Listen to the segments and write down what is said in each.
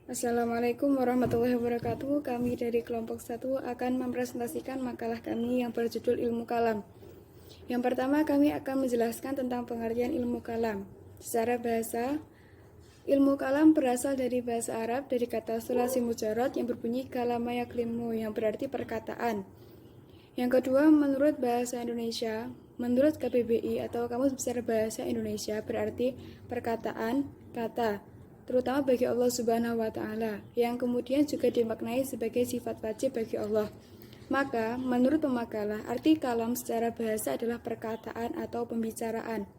Assalamualaikum warahmatullahi wabarakatuh. Kami dari kelompok 1 akan mempresentasikan makalah kami yang berjudul Ilmu Kalam. Yang pertama, kami akan menjelaskan tentang pengertian ilmu kalam. Secara bahasa, ilmu kalam berasal dari bahasa Arab dari kata sulasi mujarad yang berbunyi kalama yaklimu yang berarti perkataan. Yang kedua, menurut bahasa Indonesia, menurut KBBI atau Kamus Besar Bahasa Indonesia berarti perkataan, kata, terutama bagi Allah Subhanahu wa Ta'ala, yang kemudian juga dimaknai sebagai sifat wajib bagi Allah. Maka, menurut pemakalah, arti kalam secara bahasa adalah perkataan atau pembicaraan.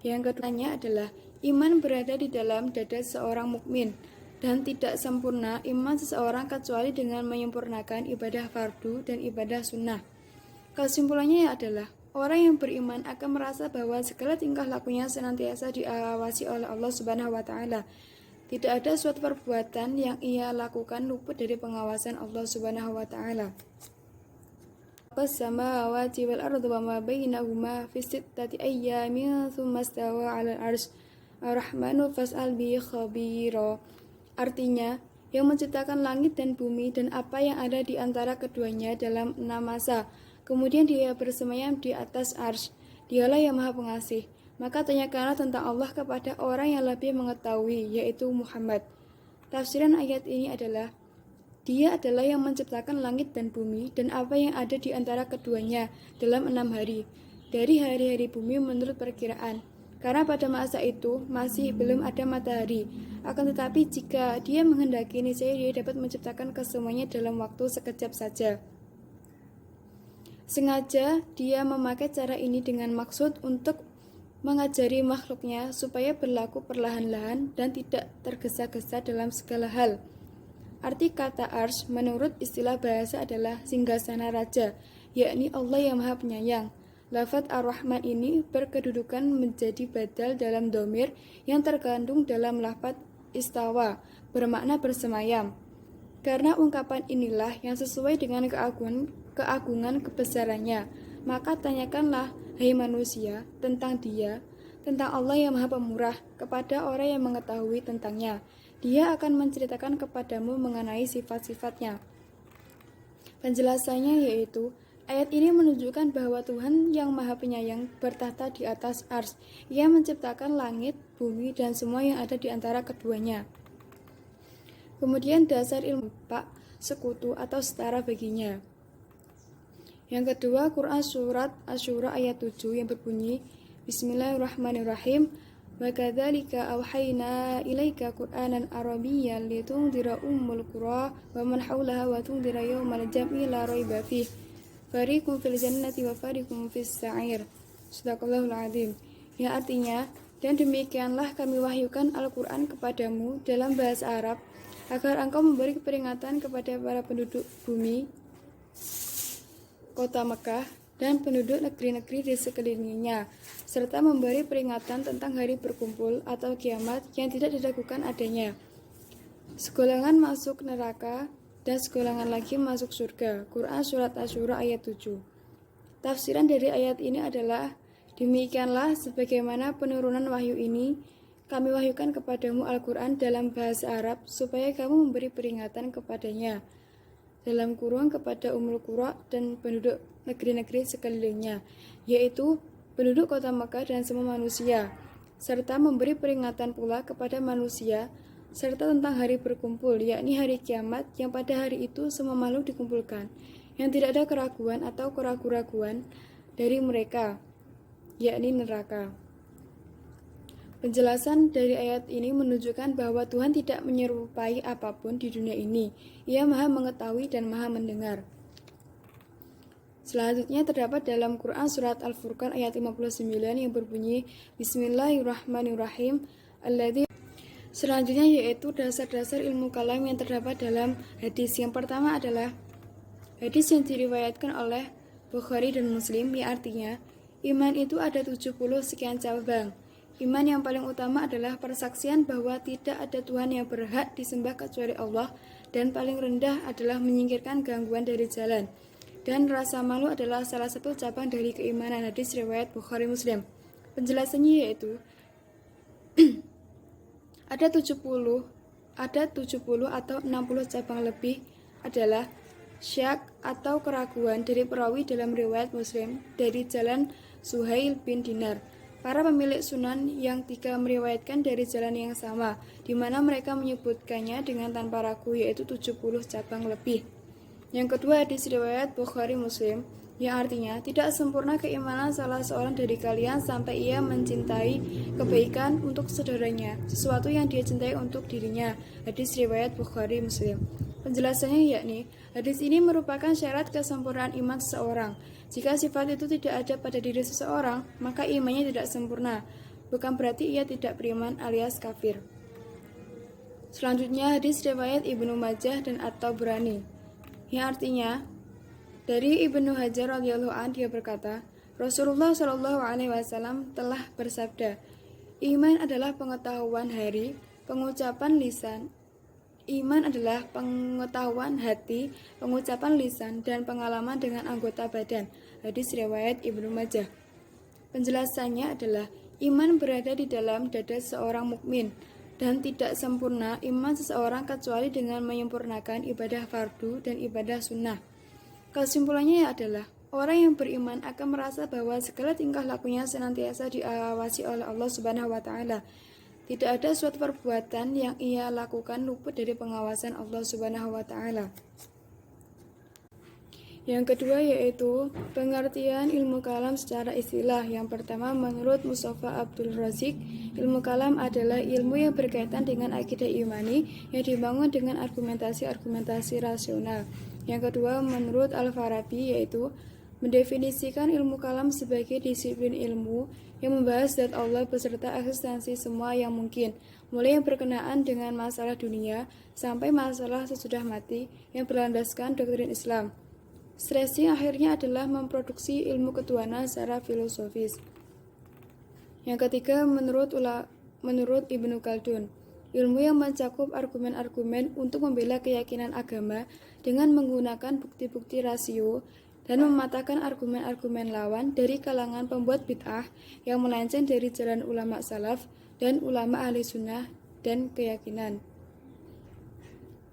Yang keduanya adalah iman berada di dalam dada seorang mukmin dan tidak sempurna iman seseorang kecuali dengan menyempurnakan ibadah fardu dan ibadah sunnah. Kesimpulannya adalah orang yang beriman akan merasa bahwa segala tingkah lakunya senantiasa diawasi oleh Allah Subhanahu wa Ta'ala. Tidak ada suatu perbuatan yang ia lakukan luput dari pengawasan Allah Subhanahu wa Ta'ala. As-samawati wal ardu wa ma bainahuma fi sittati ayyamin tsumma istawa 'alal 'arsy ar-rahmanu fas'al bi khabira. Artinya, yang menciptakan langit dan bumi dan apa yang ada di antara keduanya dalam 6 masa. Kemudian dia bersemayam di atas arsy. Dialah yang maha pengasih. Maka tanyakanlah tentang Allah kepada orang yang lebih mengetahui, yaitu Muhammad. Tafsiran ayat ini adalah, Dia adalah yang menciptakan langit dan bumi dan apa yang ada di antara keduanya dalam 6 hari, dari hari-hari bumi menurut perkiraan. Karena pada masa itu masih belum ada matahari. Akan tetapi jika dia menghendaki, niscaya dia dapat menciptakan kesemuanya dalam waktu sekejap saja. Sengaja dia memakai cara ini dengan maksud untuk mengajari makhluknya supaya berlaku perlahan-lahan dan tidak tergesa-gesa dalam segala hal. Arti kata arsy menurut istilah bahasa adalah singgasana raja, yakni Allah yang maha penyayang. Lafaz ar-Rahman ini berkedudukan menjadi badal dalam dhamir yang terkandung dalam lafaz istawa, bermakna bersemayam. Karena ungkapan inilah yang sesuai dengan keagungan kebesarannya, maka tanyakanlah, hai manusia, tentang Dia, tentang Allah yang Maha Pemurah, kepada orang yang mengetahui tentangnya. Dia akan menceritakan kepadamu mengenai sifat-sifatnya. Penjelasannya yaitu, ayat ini menunjukkan bahwa Tuhan yang Maha Penyayang bertahta di atas arsy. Ia menciptakan langit, bumi, dan semua yang ada di antara keduanya. Kemudian dasar ilmu pak, sekutu atau setara baginya. Yang kedua, Quran surat Asy-Syura ayat 7 yang berbunyi, Bismillahirrahmanirrahim. Wa kadzalika auhayna ilaika Qur'anan Arabiyyan litundira ummul qura wa man haulaha wa tundira yaumal jam'i la raiba fih. Fariqum fil jannati wa fariqum fis sa'ir. Shadaqallahul adzim. Yang artinya, dan demikianlah kami wahyukan Al-Qur'an kepadamu dalam bahasa Arab agar engkau memberi peringatan kepada para penduduk bumi, kota Mekah, dan penduduk negeri-negeri di sekelilingnya, serta memberi peringatan tentang hari berkumpul atau kiamat yang tidak diragukan adanya. Segolongan masuk neraka dan segolongan lagi masuk surga. Quran Surat Asy-Syura ayat 7. Tafsiran dari ayat ini adalah, demikianlah sebagaimana penurunan wahyu ini, kami wahyukan kepadamu Al-Quran dalam bahasa Arab supaya kamu memberi peringatan kepadanya, dalam kurung kepada Ummul Qura dan penduduk negeri-negeri sekelilingnya, yaitu penduduk kota Mekah dan semua manusia, serta memberi peringatan pula kepada manusia, serta tentang hari berkumpul, yakni hari kiamat, yang pada hari itu semua makhluk dikumpulkan, yang tidak ada keraguan atau keraguan-raguan dari mereka, yakni neraka. Penjelasan dari ayat ini menunjukkan bahwa Tuhan tidak menyerupai apapun di dunia ini. Ia maha mengetahui dan maha mendengar. Selanjutnya terdapat dalam Quran Surat Al-Furqan ayat 59 yang berbunyi, Bismillahirrahmanirrahim. Selanjutnya yaitu dasar-dasar ilmu kalam yang terdapat dalam hadis. Yang pertama adalah hadis yang diriwayatkan oleh Bukhari dan Muslim, yang artinya, iman itu ada 70 sekian cabang. Iman yang paling utama adalah persaksian bahwa tidak ada Tuhan yang berhak disembah kecuali Allah, dan paling rendah adalah menyingkirkan gangguan dari jalan. Dan rasa malu adalah salah satu cabang dari keimanan. Hadis riwayat Bukhari Muslim. Penjelasannya yaitu ada 70 ada 70 atau 60 cabang lebih adalah syak atau keraguan dari perawi dalam riwayat Muslim dari jalan Suhail bin Dinar. Para pemilik sunan yang tiga meriwayatkan dari jalan yang sama, di mana mereka menyebutkannya dengan tanpa ragu, yaitu 70 cabang lebih. Yang kedua, hadis riwayat Bukhari Muslim, yang artinya tidak sempurna keimanan salah seorang dari kalian sampai ia mencintai kebaikan untuk saudaranya, sesuatu yang dia cintai untuk dirinya. Hadis riwayat Bukhari Muslim. Penjelasannya yakni, hadis ini merupakan syarat kesempurnaan iman seseorang. Jika sifat itu tidak ada pada diri seseorang, maka imannya tidak sempurna. Bukan berarti ia tidak beriman alias kafir. Selanjutnya, hadis riwayat Ibnu Majah dan At-Tabrani, yang artinya, dari Ibnu Hajar radhiyallahu anhu dia berkata, Rasulullah shallallahu alaihi wasallam telah bersabda, iman adalah pengetahuan hari, pengucapan lisan. Iman adalah pengetahuan hati, pengucapan lisan, dan pengalaman dengan anggota badan. Hadis riwayat Ibnu Majah. Penjelasannya adalah iman berada di dalam dada seorang mukmin dan tidak sempurna iman seseorang kecuali dengan menyempurnakan ibadah fardu dan ibadah sunnah. Kesimpulannya adalah orang yang beriman akan merasa bahwa segala tingkah lakunya senantiasa diawasi oleh Allah Subhanahu wa taala. Tidak ada suatu perbuatan yang ia lakukan luput dari pengawasan Allah Subhanahu wa taala. Yang kedua yaitu pengertian ilmu kalam secara istilah. Yang pertama, menurut Mustafa Abdul Razik, ilmu kalam adalah ilmu yang berkaitan dengan akidah imani yang dibangun dengan argumentasi rasional. Yang kedua, menurut Al-Farabi, yaitu mendefinisikan ilmu kalam sebagai disiplin ilmu yang membahas zat Allah beserta eksistensi semua yang mungkin, mulai yang berkenaan dengan masalah dunia sampai masalah sesudah mati yang berlandaskan doktrin Islam. Stressing akhirnya adalah memproduksi ilmu ketuhanan secara filosofis. Yang ketiga, menurut Ibnu Khaldun, ilmu yang mencakup argumen-argumen untuk membela keyakinan agama dengan menggunakan bukti-bukti rasio dan mematahkan argumen-argumen lawan dari kalangan pembuat bid'ah yang melenceng dari jalan ulama salaf dan ulama ahli sunnah dan keyakinan.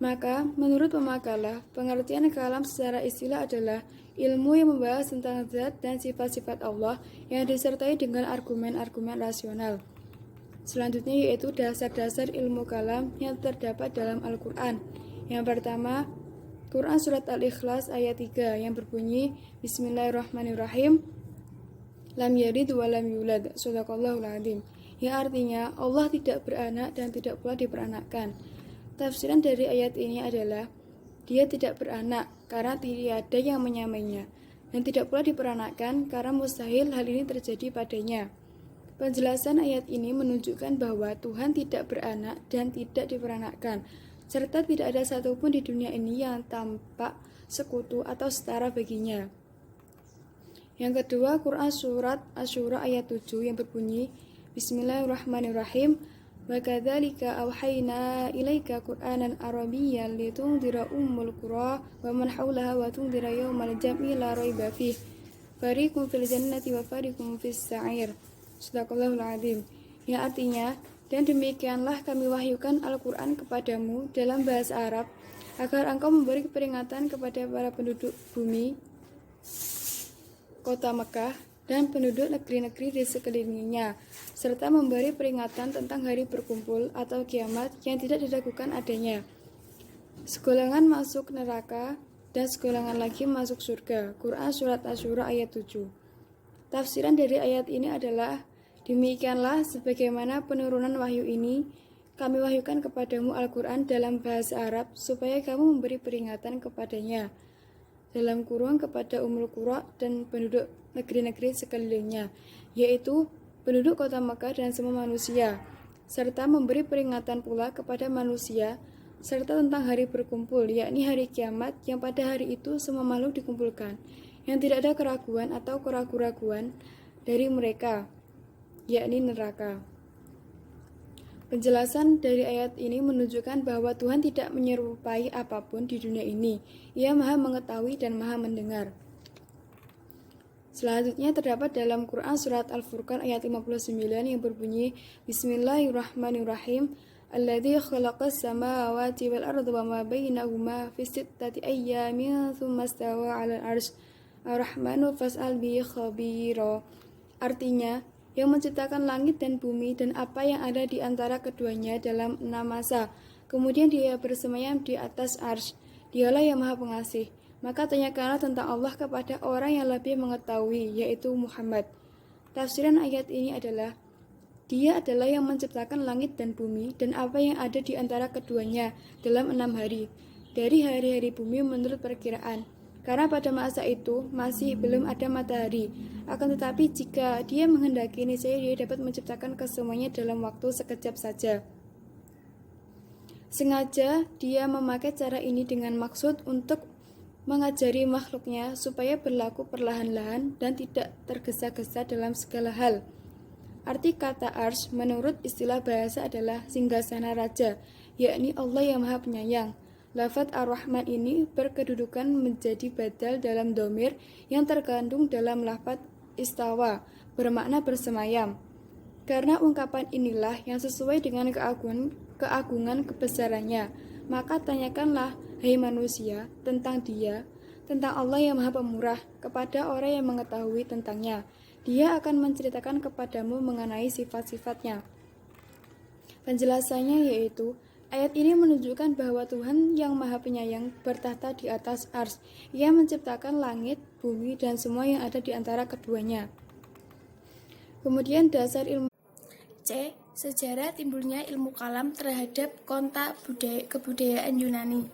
Maka, menurut pemakalah, pengertian kalam secara istilah adalah ilmu yang membahas tentang zat dan sifat-sifat Allah yang disertai dengan argumen-argumen rasional. Selanjutnya yaitu dasar-dasar ilmu kalam yang terdapat dalam Al-Quran. Yang pertama, Quran Surat Al-Ikhlas ayat 3 yang berbunyi, Bismillahirrahmanirrahim, Lam yalid wa lam yulad, Shadaqallahul Adzim, yang artinya Allah tidak beranak dan tidak pula diperanakkan. Tafsiran dari ayat ini adalah, dia tidak beranak karena tidak ada yang menyamainya, dan tidak pula diperanakkan karena mustahil hal ini terjadi padanya. Penjelasan ayat ini menunjukkan bahwa Tuhan tidak beranak dan tidak diperanakkan, serta tidak ada satupun di dunia ini yang tampak sekutu atau setara baginya. Yang kedua, Quran Surat Asy-Syura ayat 7 yang berbunyi, Bismillahirrahmanirrahim, wa kadzalika auhayna ilaika Qur'anan Arabiyyan litundira ummul qura wa man haulaha wa tundira yaumal jam'i la raiba fih fariqun fil jannati wa fariqun fis sa'ir. Shadaqallahul Adzim. Yang artinya, dan demikianlah kami wahyukan Al-Quran kepadamu dalam bahasa Arab agar engkau memberi peringatan kepada para penduduk bumi kota Mekah dan penduduk negeri-negeri di sekelilingnya, serta memberi peringatan tentang hari berkumpul atau kiamat yang tidak diragukan adanya. Segolongan masuk neraka dan segolongan lagi masuk surga. Quran Surat Asy-Syura ayat 7. Tafsiran dari ayat ini adalah, demikianlah sebagaimana penurunan wahyu ini, kami wahyukan kepadamu Al-Quran dalam bahasa Arab supaya kamu memberi peringatan kepadanya, dalam kurung kepada Ummul Qura dan penduduk negeri-negeri sekelilingnya, yaitu penduduk kota Mekah dan semua manusia, serta memberi peringatan pula kepada manusia serta tentang hari berkumpul, yakni hari kiamat yang pada hari itu semua makhluk dikumpulkan, yang tidak ada keraguan atau keraguan dari mereka, yakni neraka. Penjelasan dari ayat ini menunjukkan bahwa Tuhan tidak menyerupai apapun di dunia ini. Ia Maha mengetahui dan Maha mendengar. Selanjutnya terdapat dalam Quran Surat Al-Furqan ayat 59 yang berbunyi, Bismillahirrahmanirrahim, Alladzi khalaqas samawati wal arda wa ma bainahuma fi sittati ayyamin tsumma istawa 'alal 'arsy. Ar-Rahmanu fas'al bi khabira. Artinya, yang menciptakan langit dan bumi dan apa yang ada di antara keduanya dalam 6 masa. Kemudian dia bersemayam di atas arsy. Dialah yang Maha Pengasih. Maka tanyakanlah tentang Allah kepada orang yang lebih mengetahui, yaitu Muhammad. Tafsiran ayat ini adalah, Dia adalah yang menciptakan langit dan bumi dan apa yang ada di antara keduanya dalam 6 hari, dari hari-hari bumi menurut perkiraan. Karena pada masa itu masih belum ada matahari. Akan tetapi jika Dia menghendaki, niscaya Dia dapat menciptakan kesemuanya dalam waktu sekejap saja. Sengaja Dia memakai cara ini dengan maksud untuk mengajari makhluknya supaya berlaku perlahan-lahan dan tidak tergesa-gesa dalam segala hal. Arti kata arsy menurut istilah bahasa adalah singgasana raja, yakni Allah yang Maha Penyayang. Lafadz Ar-Rahman ini berkedudukan menjadi badal dalam dhamir yang terkandung dalam lafadz istawa, bermakna bersemayam. Karena ungkapan inilah yang sesuai dengan keagungan kebesarannya, maka tanyakanlah, hai manusia, tentang Dia, tentang Allah yang Maha Pemurah, kepada orang yang mengetahui tentangnya. Dia akan menceritakan kepadamu mengenai sifat-sifatnya. Penjelasannya yaitu, ayat ini menunjukkan bahwa Tuhan yang Maha Penyayang bertahta di atas arsy. Ia menciptakan langit, bumi, dan semua yang ada di antara keduanya. Kemudian dasar ilmu C. Sejarah timbulnya ilmu kalam terhadap kontak kebudayaan Yunani.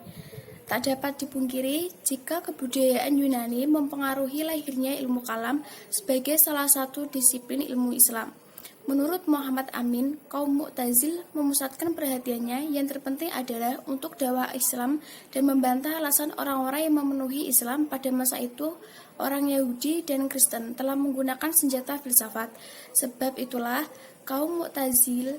Tak dapat dipungkiri jika kebudayaan Yunani mempengaruhi lahirnya ilmu kalam sebagai salah satu disiplin ilmu Islam. Menurut Muhammad Amin, kaum Mu'tazil memusatkan perhatiannya yang terpenting adalah untuk dakwah Islam dan membantah alasan orang-orang yang memenuhi Islam pada masa itu, orang Yahudi dan Kristen telah menggunakan senjata filsafat. Sebab itulah kaum Mu'tazilah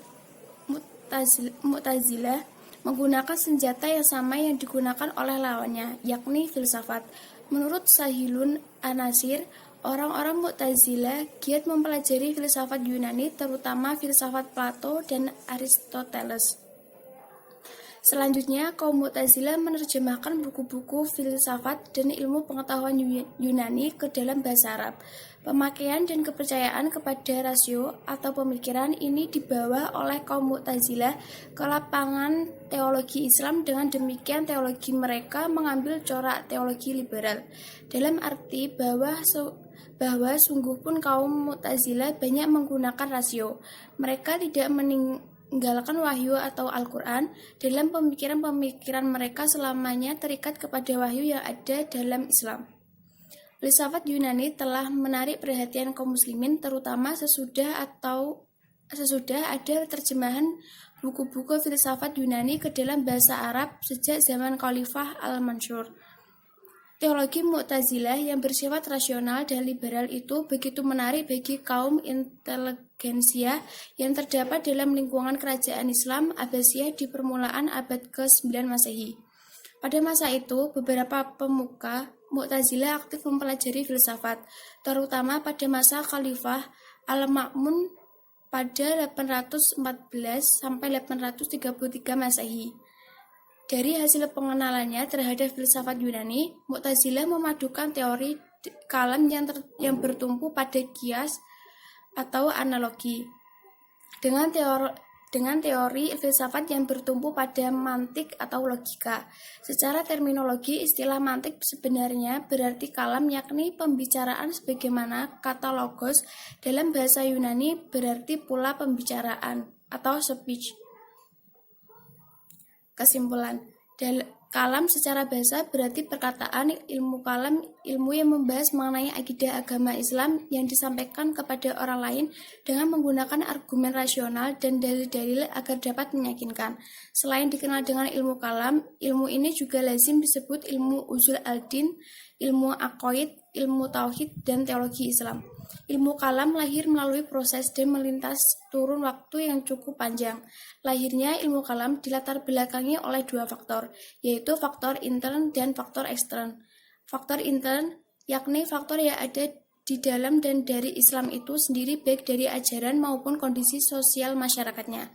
menggunakan senjata yang sama yang digunakan oleh lawannya, yakni filsafat. Menurut Sahilun An-Nasir, orang-orang Mu'tazilah giat mempelajari filsafat Yunani, terutama filsafat Plato dan Aristoteles. Selanjutnya, kaum Mu'tazilah menerjemahkan buku-buku filsafat dan ilmu pengetahuan Yunani ke dalam bahasa Arab. Pemakaian dan kepercayaan kepada rasio atau pemikiran ini dibawa oleh kaum Mu'tazilah ke lapangan teologi Islam. Dengan demikian, teologi mereka mengambil corak teologi liberal, dalam arti bahwa sungguh pun kaum Mu'tazilah banyak menggunakan rasio. Mereka tidak meninggalkan wahyu atau Al-Quran. Dalam pemikiran-pemikiran mereka selamanya terikat kepada wahyu yang ada dalam Islam. Filsafat Yunani telah menarik perhatian kaum muslimin, terutama sesudah ada terjemahan buku-buku filsafat Yunani ke dalam bahasa Arab sejak zaman Khalifah Al-Mansur. Teologi Mu'tazilah yang bersifat rasional dan liberal itu begitu menarik bagi kaum inteligensia yang terdapat dalam lingkungan kerajaan Islam Abbasiyah di permulaan abad ke-9 Masehi. Pada masa itu, beberapa pemuka Mu'tazilah aktif mempelajari filsafat, terutama pada masa Khalifah Al-Ma'mun pada 814 sampai 833 Masehi. Dari hasil pengenalannya terhadap filsafat Yunani, Mu'tazilah memadukan teori kalam yang bertumpu pada kias atau analogi dengan teori filsafat yang bertumpu pada mantik atau logika. Secara terminologi, istilah mantik sebenarnya berarti kalam, yakni pembicaraan, sebagaimana kata logos dalam bahasa Yunani berarti pula pembicaraan atau speech. Kesimpulan, kalam secara bahasa berarti perkataan. Ilmu kalam, ilmu yang membahas mengenai akidah agama Islam yang disampaikan kepada orang lain dengan menggunakan argumen rasional dan dalil-dalil agar dapat meyakinkan. Selain dikenal dengan ilmu kalam, ilmu ini juga lazim disebut ilmu usul al-din, ilmu aqaid, ilmu tauhid, dan teologi Islam. Ilmu kalam lahir melalui proses dan melintas turun waktu yang cukup panjang. Lahirnya ilmu kalam dilatar belakangi oleh dua faktor, yaitu faktor intern dan faktor ekstern. Faktor intern yakni faktor yang ada di dalam dan dari Islam itu sendiri, baik dari ajaran maupun kondisi sosial masyarakatnya.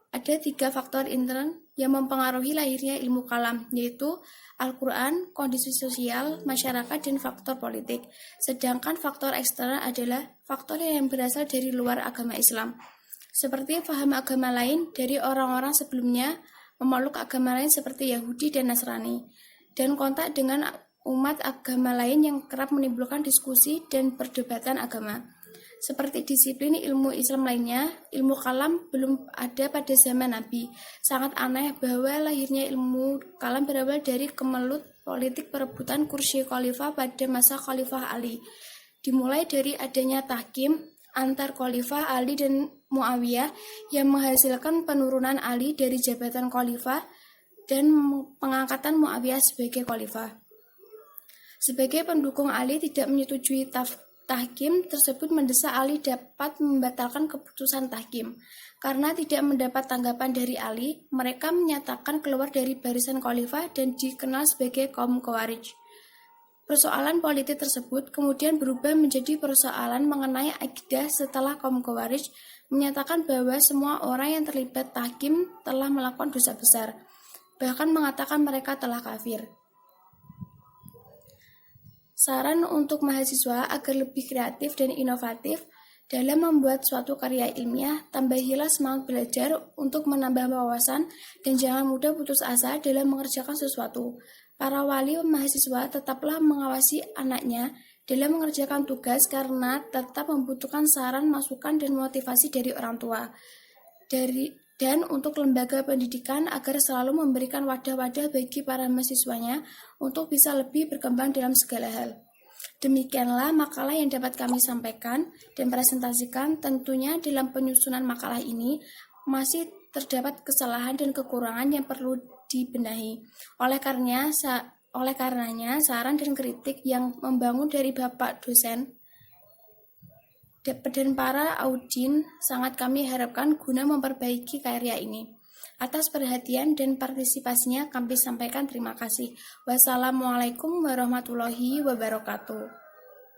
ada 3 faktor intern yang mempengaruhi lahirnya ilmu kalam, yaitu Al-Quran, kondisi sosial, masyarakat, dan faktor politik. Sedangkan faktor eksternal adalah faktor yang berasal dari luar agama Islam, seperti paham agama lain dari orang-orang sebelumnya, memeluk agama lain seperti Yahudi dan Nasrani, dan kontak dengan umat agama lain yang kerap menimbulkan diskusi dan perdebatan agama. Seperti disiplin ilmu Islam lainnya, ilmu kalam belum ada pada zaman Nabi. Sangat aneh bahwa lahirnya ilmu kalam berawal dari kemelut politik perebutan kursi khalifah pada masa Khalifah Ali. Dimulai dari adanya tahkim antar Khalifah Ali dan Muawiyah yang menghasilkan penurunan Ali dari jabatan khalifah dan pengangkatan Muawiyah sebagai khalifah. Sebagai pendukung Ali tidak menyetujui tahkim tersebut mendesak Ali dapat membatalkan keputusan tahkim. Karena tidak mendapat tanggapan dari Ali, mereka menyatakan keluar dari barisan khalifah dan dikenal sebagai kaum Khawarij. Persoalan politik tersebut kemudian berubah menjadi persoalan mengenai akidah setelah kaum Khawarij menyatakan bahwa semua orang yang terlibat tahkim telah melakukan dosa besar, bahkan mengatakan mereka telah kafir. Saran untuk mahasiswa agar lebih kreatif dan inovatif dalam membuat suatu karya ilmiah, tambahilah semangat belajar untuk menambah wawasan dan jangan mudah putus asa dalam mengerjakan sesuatu. Para wali mahasiswa tetaplah mengawasi anaknya dalam mengerjakan tugas karena tetap membutuhkan saran, masukan, dan motivasi dari orang tua. Dan untuk lembaga pendidikan agar selalu memberikan wadah-wadah bagi para mahasiswanya untuk bisa lebih berkembang dalam segala hal. Demikianlah makalah yang dapat kami sampaikan dan presentasikan. Tentunya dalam penyusunan makalah ini masih terdapat kesalahan dan kekurangan yang perlu dibenahi. Oleh karenanya, saran dan kritik yang membangun dari Bapak dosen dan para audin sangat kami harapkan guna memperbaiki karya ini. Atas perhatian dan partisipasinya kami sampaikan terima kasih. Wassalamualaikum warahmatullahi wabarakatuh.